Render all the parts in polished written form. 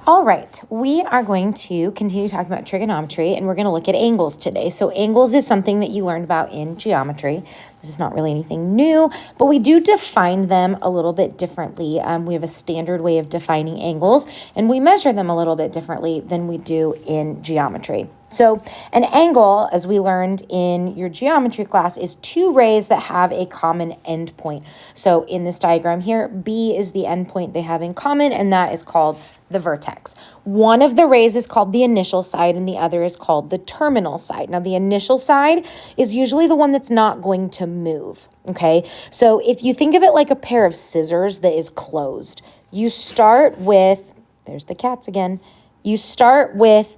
All right, we are going to continue talking about trigonometry, and we're going to look at angles today. So angles is something that you learned about in geometry. This is not really anything new, but we do define them a little bit differently. We have a standard way of defining angles, and we measure them a little bit differently than we do in geometry. So an angle, as we learned in your geometry class, is two rays that have a common endpoint. So in this diagram here, B is the endpoint they have in common, and that is called the vertex. One of the rays is called the initial side, and the other is called the terminal side. Now, the initial side is usually the one that's not going to move, okay? So if you think of it like a pair of scissors that is closed, you start with, there's the cats again, you start with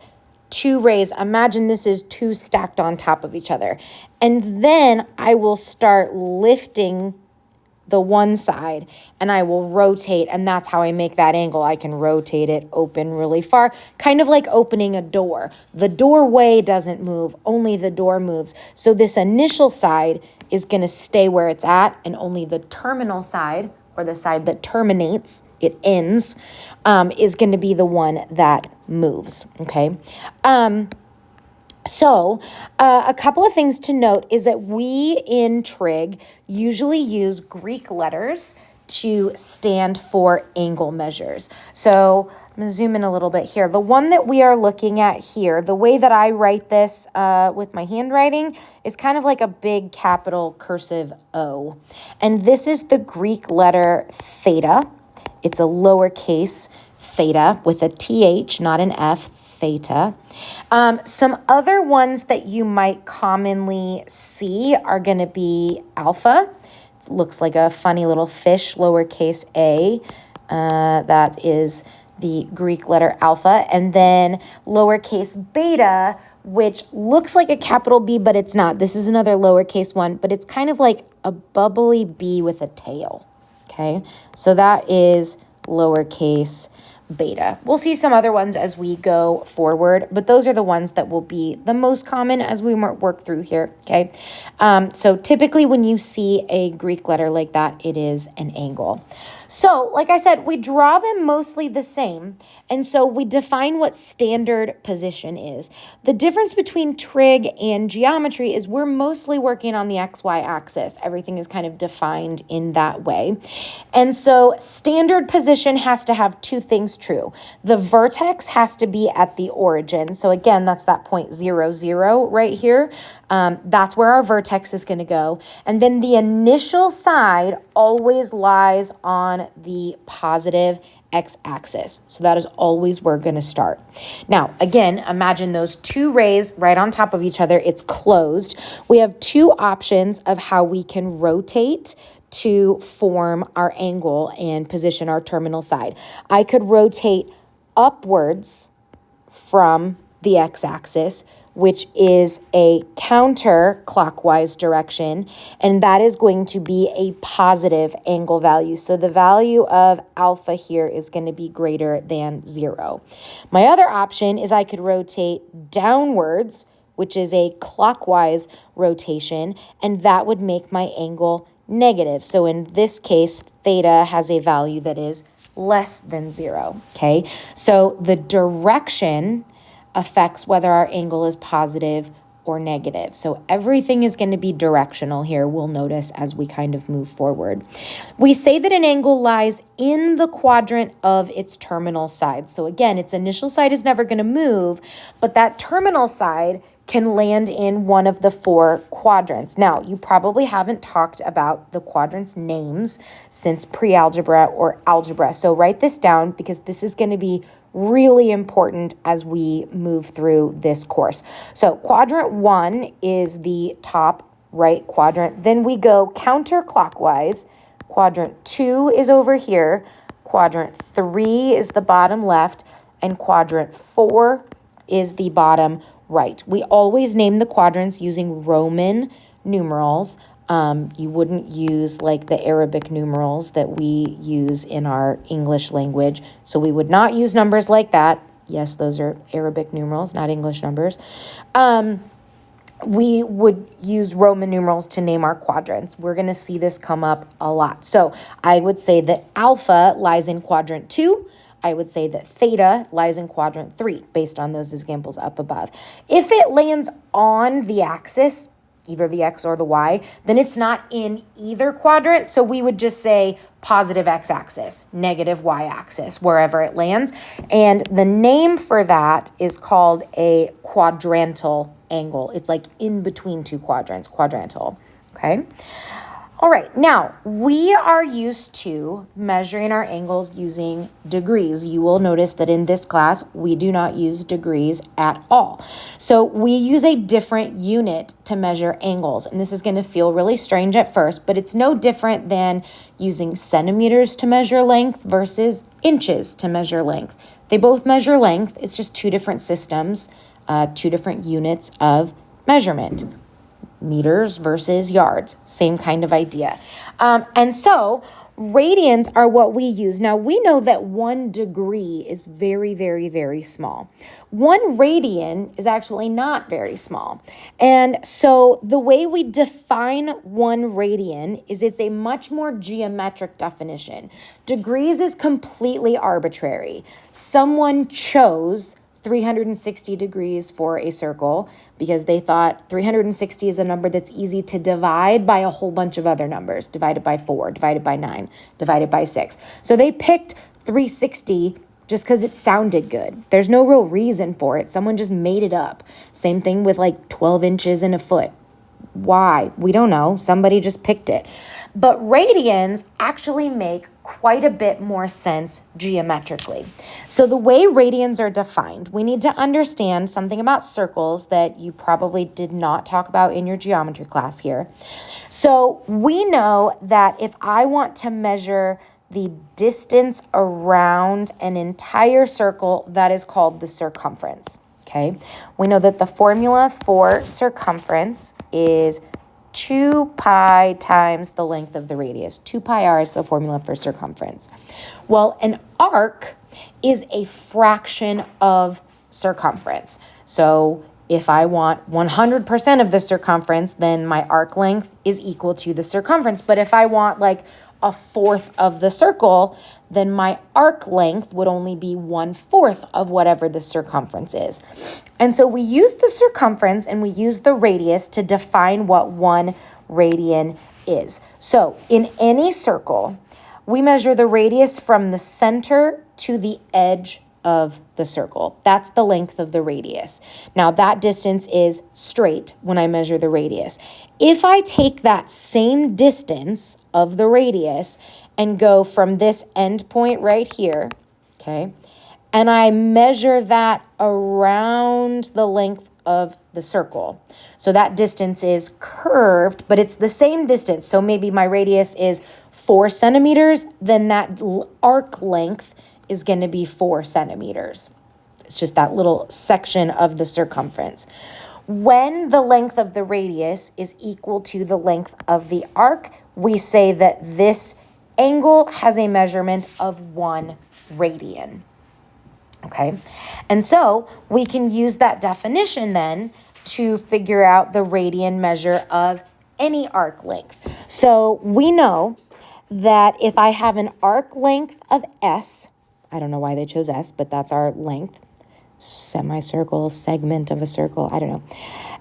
two rays. Imagine this is two stacked on top of each other. And then I will start lifting the one side and I will rotate, and that's how I make that angle. I can rotate it open really far, kind of like opening a door. The doorway doesn't move, only the door moves. So this initial side is going to stay where it's at, and only the terminal side, or the side that terminates, it ends, is going to be the one that moves, okay? So a couple of things to note is that we in trig usually use Greek letters to stand for angle measures. So I'm going to zoom in a little bit here. The one that we are looking at here, the way that I write this with my handwriting is kind of like a big capital cursive O. And this is the Greek letter theta. It's a lowercase theta with a TH, not an F, theta. Some other ones that you might commonly see are going to be alpha. It looks like a funny little fish, lowercase a. That is the Greek letter alpha. And then lowercase beta, which looks like a capital B, but it's not. This is another lowercase one, but it's kind of like a bubbly bee with a tail. Okay, so that is lowercase beta. We'll see some other ones as we go forward, but those are the ones that will be the most common as we work through here, okay? So typically when you see a Greek letter like that, it is an angle. So like I said, we draw them mostly the same, and so we define what standard position is. The difference between trig and geometry is we're mostly working on the XY axis. Everything is kind of defined in that way. And so standard position has to have two things true. The vertex has to be at the origin. So again, that's that point 0, 0 right here. That's where our vertex is going to go. And then the initial side always lies on the positive x-axis. So that is always where we're going to start. Now, again, imagine those two rays right on top of each other. It's closed. We have two options of how we can rotate to form our angle and position our terminal side. I could rotate upwards from the x-axis, which is a counterclockwise direction, and that is going to be a positive angle value. So the value of alpha here is going to be greater than 0. My other option is I could rotate downwards, which is a clockwise rotation, and that would make my angle negative. So in this case, theta has a value that is less than 0, okay? So the direction affects whether our angle is positive or negative. So everything is going to be directional here, we'll notice as we kind of move forward. We say that an angle lies in the quadrant of its terminal side. So again, its initial side is never going to move, but that terminal side can land in one of the 4 quadrants. Now, you probably haven't talked about the quadrants' names since pre-algebra or algebra. So write this down because this is going to be really important as we move through this course. So quadrant 1 is the top right quadrant. Then we go counterclockwise. Quadrant 2 is over here. Quadrant 3 is the bottom left. And quadrant 4 is the bottom right. We always name the quadrants using Roman numerals. You wouldn't use like the Arabic numerals that we use in our English language. So we would not use numbers like that. Yes, those are Arabic numerals, not English numbers. We would use Roman numerals to name our quadrants. We're going to see this come up a lot. So I would say that alpha lies in quadrant 2. I would say that theta lies in quadrant 3 based on those examples up above. If it lands on the axis, either the X or the Y, then it's not in either quadrant. So we would just say positive X-axis, negative Y-axis, wherever it lands. And the name for that is called a quadrantal angle. It's like in between two quadrants, quadrantal, okay? All right, now we are used to measuring our angles using degrees. You will notice that in this class, we do not use degrees at all. So we use a different unit to measure angles, and this is going to feel really strange at first, but it's no different than using centimeters to measure length versus inches to measure length. They both measure length. It's just two different systems, two different units of measurement. Meters versus yards, same kind of idea. And so radians are what we use. Now we know that 1 degree is very, very, very small. 1 radian is actually not very small. And so the way we define 1 radian is it's a much more geometric definition. Degrees is completely arbitrary. Someone chose 360 degrees for a circle because they thought 360 is a number that's easy to divide by a whole bunch of other numbers, divided by 4, divided by 9, divided by 6. So they picked 360 just because it sounded good. There's no real reason for it. Someone just made it up. Same thing with like 12 inches in a foot. Why? We don't know. Somebody just picked it. But radians actually make quite a bit more sense geometrically. So the way radians are defined, we need to understand something about circles that you probably did not talk about in your geometry class here. So we know that if I want to measure the distance around an entire circle, that is called the circumference. Okay, we know that the formula for circumference is 2 pi times the length of the radius. 2 pi r is the formula for circumference. Well, an arc is a fraction of circumference. So if I want 100% of the circumference, then my arc length is equal to the circumference. But if I want like a fourth of the circle, then my arc length would only be 1/4 of whatever the circumference is. And so we use the circumference and we use the radius to define what 1 radian is. So in any circle, we measure the radius from the center to the edge of the circle. That's the length of the radius. Now that distance is straight when I measure the radius. If I take that same distance of the radius and go from this end point right here, okay, and I measure that around the length of the circle. So that distance is curved, but it's the same distance. So maybe my radius is 4 centimeters, then that arc length is going to be 4 centimeters. It's just that little section of the circumference. When the length of the radius is equal to the length of the arc, we say that this angle has a measurement of 1 radian. Okay, and so we can use that definition then to figure out the radian measure of any arc length. So we know that if I have an arc length of S, I don't know why they chose S, but that's our length, semicircle, segment of a circle, I don't know.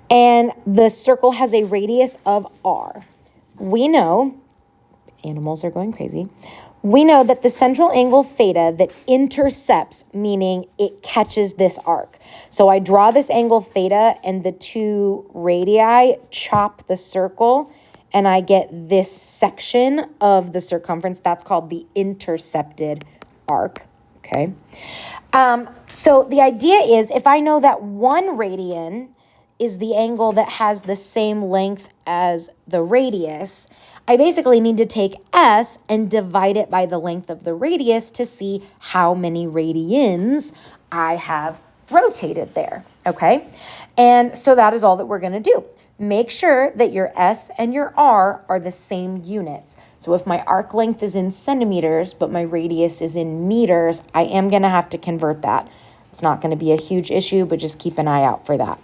And the circle has a radius of R. We know, animals are going crazy, we know that the central angle theta that intercepts, meaning it catches this arc. So I draw this angle theta and the 2 radii chop the circle and I get this section of the circumference. That's called the intercepted arc, okay? So the idea is if I know that 1 radian is the angle that has the same length as the radius, I basically need to take S and divide it by the length of the radius to see how many radians I have rotated there, okay? And so that is all that we're going to do. Make sure that your S and your R are the same units. So if my arc length is in centimeters, but my radius is in meters, I am going to have to convert that. It's not going to be a huge issue, but just keep an eye out for that.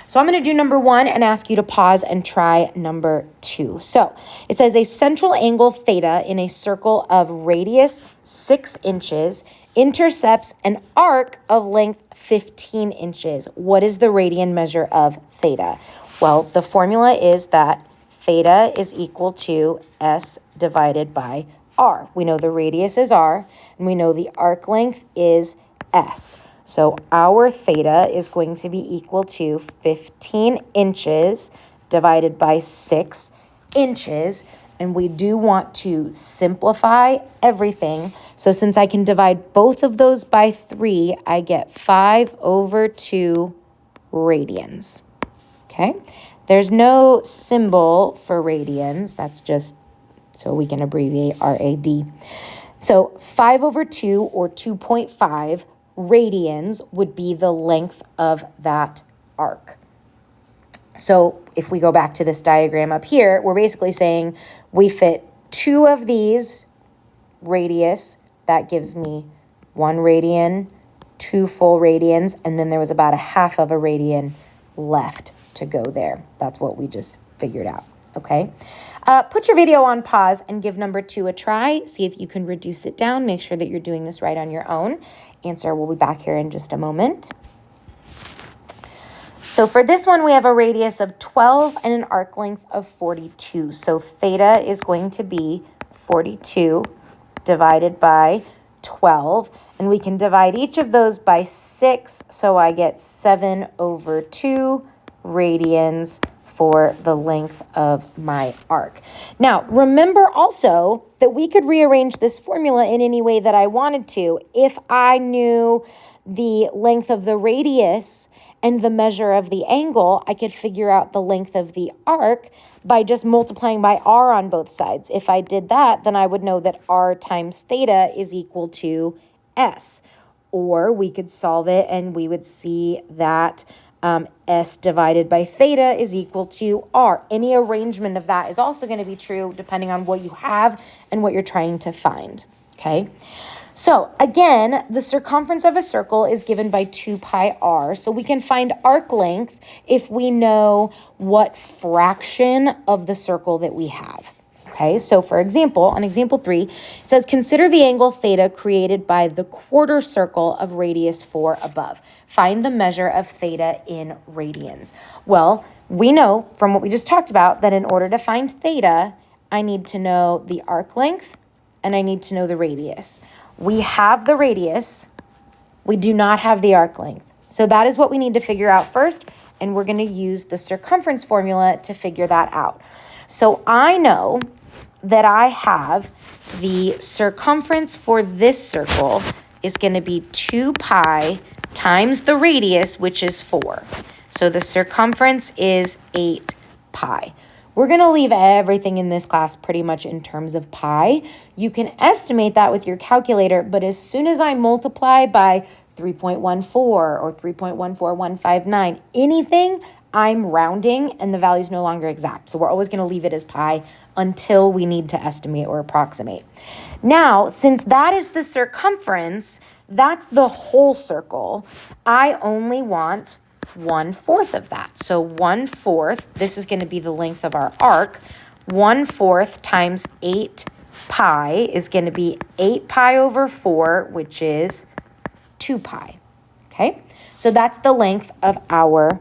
So I'm going to do number 1 and ask you to pause and try number 2. So it says a central angle theta in a circle of radius 6 inches intercepts an arc of length 15 inches. What is the radian measure of theta? Well, the formula is that theta is equal to S divided by R. We know the radius is R, and we know the arc length is S. So our theta is going to be equal to 15 inches divided by 6 inches. And we do want to simplify everything. So since I can divide both of those by 3, I get 5/2 radians. Okay? There's no symbol for radians. That's just so we can abbreviate RAD. So 5/2 or 2.5 radians would be the length of that arc. So if we go back to this diagram up here, we're basically saying we fit 2 of these radius. That gives me 1 radian, 2 full radians, and then there was about 1/2 of a radian left to go there. That's what we just figured out, okay? Put your video on pause and give number 2 a try. See if you can reduce it down. Make sure that you're doing this right on your own. Answer will be back here in just a moment. So for this one, we have a radius of 12 and an arc length of 42. So theta is going to be 42 divided by 12. And we can divide each of those by 6. So I get 7/2 radians for the length of my arc. Now, remember also that we could rearrange this formula in any way that I wanted to. If I knew the length of the radius and the measure of the angle, I could figure out the length of the arc by just multiplying by r on both sides. If I did that, then I would know that r times theta is equal to s. Or we could solve it and we would see that S divided by theta is equal to R. Any arrangement of that is also going to be true depending on what you have and what you're trying to find, okay? So again, the circumference of a circle is given by 2 pi r. So we can find arc length if we know what fraction of the circle that we have. Okay, so for example, on example 3, it says, consider the angle theta created by the quarter circle of radius 4 above. Find the measure of theta in radians. Well, we know from what we just talked about that in order to find theta, I need to know the arc length and I need to know the radius. We have the radius, we do not have the arc length. So that is what we need to figure out first, and we're going to use the circumference formula to figure that out. So I know that I have the circumference for this circle is going to be 2 pi times the radius, which is 4. So the circumference is 8 pi. We're going to leave everything in this class pretty much in terms of pi. You can estimate that with your calculator, but as soon as I multiply by 3.14 or 3.14159, anything, I'm rounding and the value is no longer exact. So we're always going to leave it as pi until we need to estimate or approximate. Now, since that is the circumference, that's the whole circle, I only want 1/4 of that. So 1/4, this is going to be the length of our arc. 1/4 times 8 pi is going to be 8 pi over 4, which is 2 pi. Okay, so that's the length of our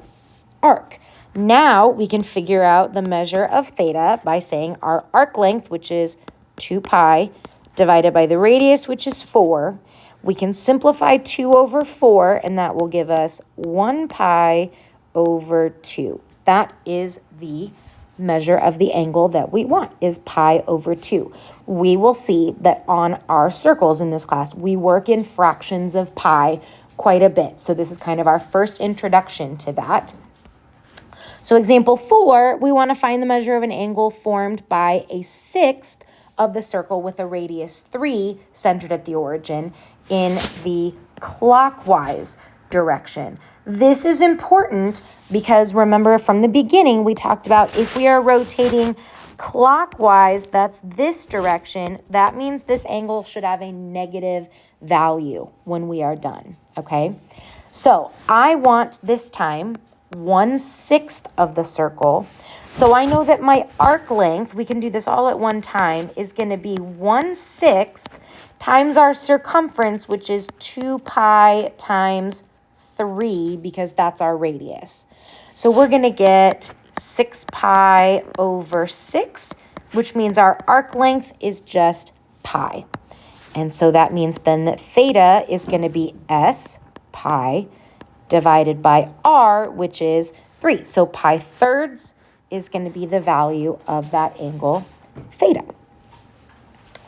arc. Now we can figure out the measure of theta by saying our arc length, which is 2 pi, divided by the radius, which is 4. We can simplify 2 over 4, and that will give us 1 pi over 2. That is the measure of the angle that we want, is pi over 2. We will see that on our circles in this class, we work in fractions of pi quite a bit. So this is kind of our first introduction to that. So example 4, we want to find the measure of an angle formed by a sixth of the circle with a radius 3 centered at the origin in the clockwise direction. This is important because remember from the beginning we talked about if we are rotating clockwise, that's this direction, that means this angle should have a negative value when we are done, okay? So I want this time 1/6 of the circle. So I know that my arc length, we can do this all at one time, is going to be 1/6 times our circumference, which is 2 pi times 3, because that's our radius. So we're going to get 6 pi over 6, which means our arc length is just pi. And so that means then that theta is going to be S pi divided by R, which is 3. So pi thirds is going to be the value of that angle theta.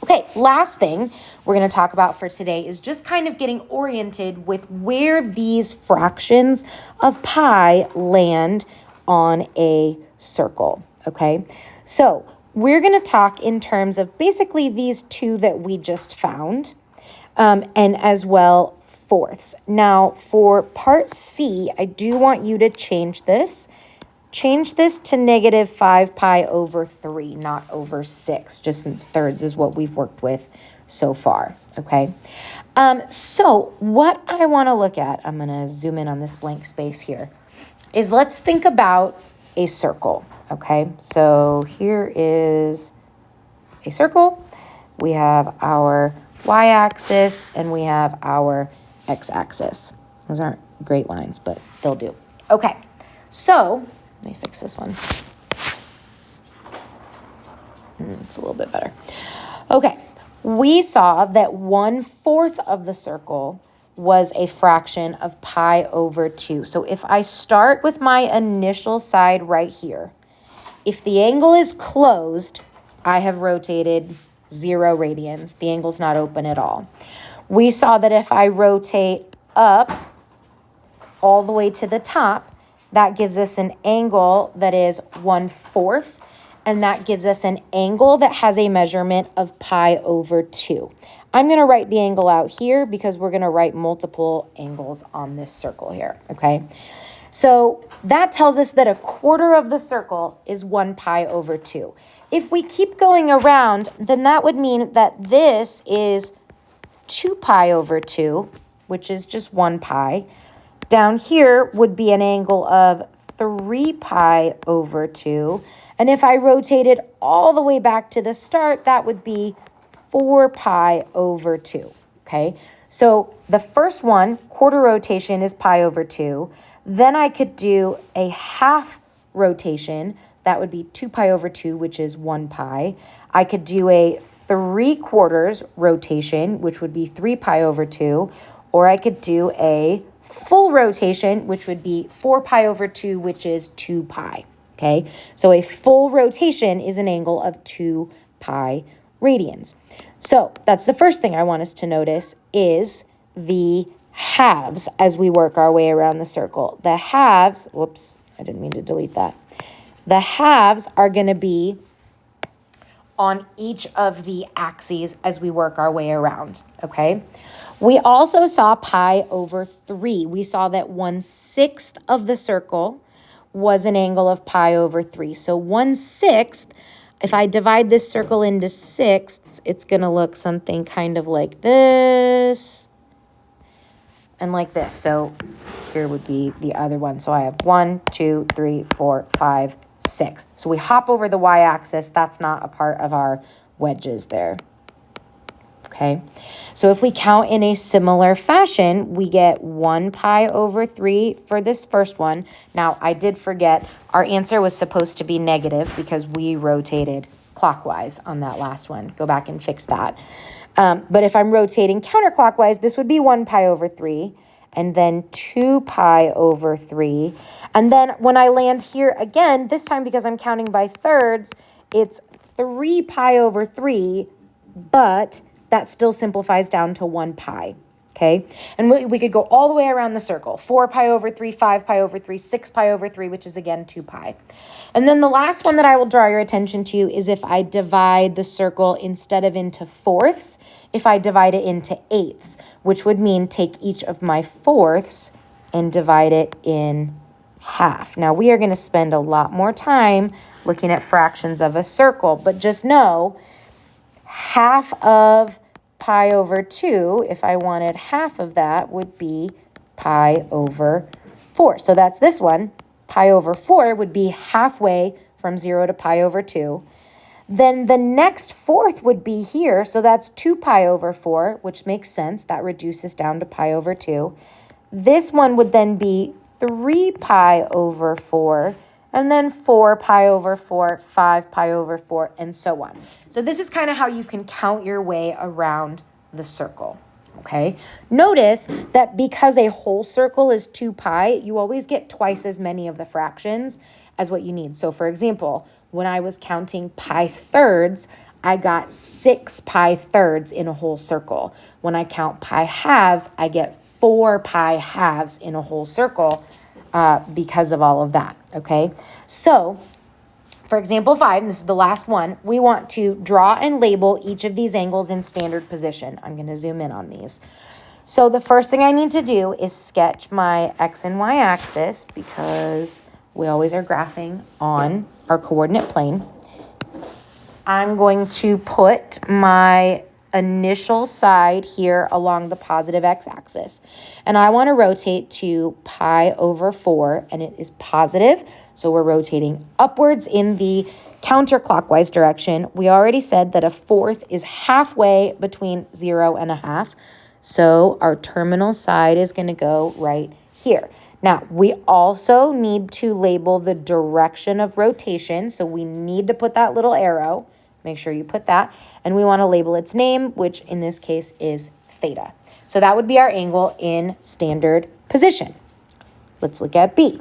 Okay, last thing we're going to talk about for today is just kind of getting oriented with where these fractions of pi land on a circle, okay? So we're going to talk in terms of basically these two that we just found, and as well fourths. Now, for part C, I do want you to change this. Change this to negative 5 pi over 3, not over 6, just since thirds is what we've worked with so far, okay? So what I want to look at, I'm going to zoom in on this blank space here, is let's think about a circle, okay? So here is a circle. We have our y-axis and we have our x-axis. Those aren't great lines, but they'll do. Okay, so let me fix this one. It's a little bit better. Okay, we saw that 1/4 of the circle was a fraction of pi over 2. So if I start with my initial side right here, if the angle is closed, I have rotated 0 radians. The angle's not open at all. We saw that if I rotate up all the way to the top, that gives us an angle that is 1/4, and that gives us an angle that has a measurement of pi over 2. I'm going to write the angle out here because we're going to write multiple angles on this circle here, okay? So that tells us that 1/4 of the circle is 1 pi over 2. If we keep going around, then that would mean that this is 2 pi over 2, which is just 1 pi. Down here would be an angle of 3 pi over 2. And if I rotated all the way back to the start, that would be 4 pi over 2, okay? So the first one, quarter rotation, is pi over 2. Then I could do a half rotation. That would be 2 pi over 2, which is 1 pi. I could do a 3/4 rotation, which would be 3 pi over 2. Or I could do a full rotation, which would be 4 pi over 2, which is 2 pi, okay? So a full rotation is an angle of 2 pi radians. So that's the first thing I want us to notice is the halves as we work our way around the circle. The halves, whoops, I didn't mean to delete that. The halves are going to be on each of the axes as we work our way around, okay? We also saw pi over 3. We saw that 1/6 of the circle was an angle of pi over 3. So 1/6, if I divide this circle into sixths, it's going to look something kind of like this and like this. So here would be the other one. So I have 1, 2, 3, 4, 5, 6. So we hop over the y-axis. That's not a part of our wedges there. Okay, so if we count in a similar fashion, we get 1 pi over 3 for this first one. Now, I did forget, our answer was supposed to be negative because we rotated clockwise on that last one. Go back and fix that. But if I'm rotating counterclockwise, this would be 1 pi over 3, and then 2 pi over 3. And then when I land here again, this time because I'm counting by thirds, it's 3 pi over 3, but that still simplifies down to 1 pi, okay? And we could go all the way around the circle. 4 pi over 3, 5 pi over 3, 6 pi over 3, which is, again, 2 pi. And then the last one that I will draw your attention to is if I divide the circle instead of into fourths, if I divide it into eighths, which would mean take each of my fourths and divide it in half. Now, we are going to spend a lot more time looking at fractions of a circle, but just know half of pi over 2, if I wanted half of that, would be pi over 4. So that's this one. Pi over 4 would be halfway from 0 to pi over 2. Then the next fourth would be here, so that's 2 pi over 4, which makes sense. That reduces down to pi over 2. This one would then be 3 pi over 4, and then 4 pi over 4, 5 pi over 4, and so on. So this is kind of how you can count your way around the circle, okay? Notice that because a whole circle is 2 pi, you always get twice as many of the fractions as what you need. So for example, when I was counting pi thirds, I got 6 pi thirds in a whole circle. When I count pi halves, I get 4 pi halves in a whole circle because of all of that, okay? So for example 5, and this is the last one, we want to draw and label each of these angles in standard position. I'm going to zoom in on these. So the first thing I need to do is sketch my x and y axis because we always are graphing on our coordinate plane. I'm going to put my initial side here along the positive x-axis. And I want to rotate to pi over 4, and it is positive, so we're rotating upwards in the counterclockwise direction. We already said that a fourth is halfway between 0 and a half, so our terminal side is going to go right here. Now, we also need to label the direction of rotation, so we need to put that little arrow. Make sure you put that. And we want to label its name, which in this case is theta. So that would be our angle in standard position. Let's look at B.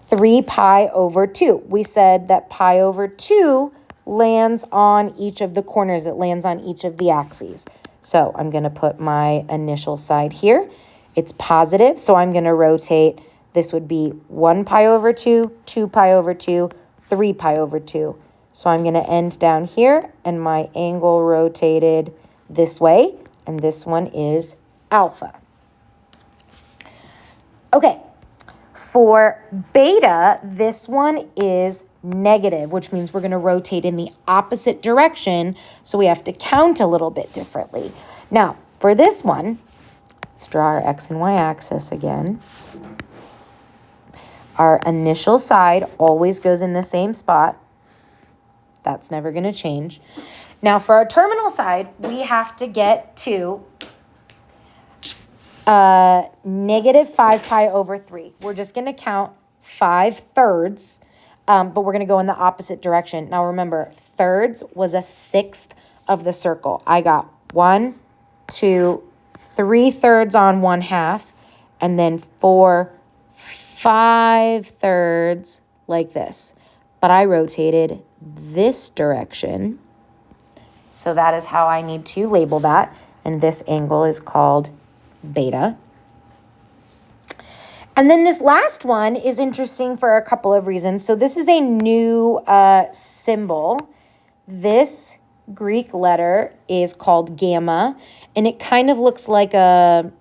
3 pi over 2. We said that pi over 2 lands on each of the corners. It lands on each of the axes. So I'm going to put my initial side here. It's positive, so I'm going to rotate. This would be 1 pi over 2, 2 pi over 2, 3 pi over 2. So I'm going to end down here, and my angle rotated this way, and this one is alpha. Okay, for beta, this one is negative, which means we're going to rotate in the opposite direction, so we have to count a little bit differently. Now, for this one, let's draw our x and y axis again. Our initial side always goes in the same spot. That's never going to change. Now, for our terminal side, we have to get to negative 5 pi over 3. We're just going to count 5 thirds, but we're going to go in the opposite direction. Now, remember, thirds was a sixth of the circle. I got 1, 2, 3 thirds on 1/2, and then 4, 5 thirds like this. But I rotated this direction, so that is how I need to label that, and this angle is called beta. And then this last one is interesting for a couple of reasons. So this is a new symbol. This Greek letter is called gamma, and it kind of looks like a,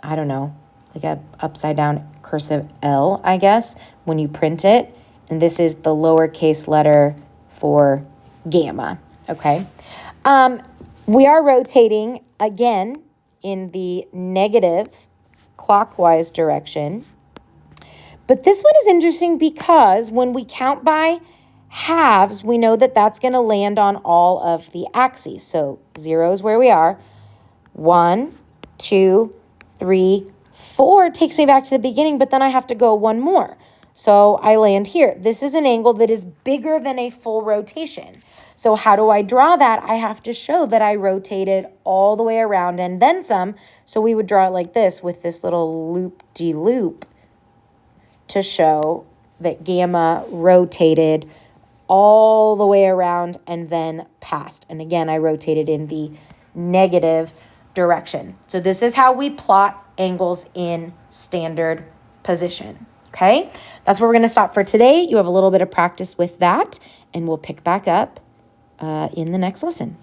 I don't know, like a upside down cursive L, I guess, when you print it. And this is the lowercase letter for gamma, okay? We are rotating, again, in the negative clockwise direction. But this one is interesting because when we count by halves, we know that that's going to land on all of the axes. So 0 is where we are. 1, 2, 3, 4 takes me back to the beginning, but then I have to go one more. So I land here. This is an angle that is bigger than a full rotation. So how do I draw that? I have to show that I rotated all the way around and then some. So we would draw it like this with this little loop-de-loop to show that gamma rotated all the way around and then passed. And again, I rotated in the negative direction. So this is how we plot angles in standard position. Okay, that's where we're going to stop for today. You have a little bit of practice with that, and we'll pick back up in the next lesson.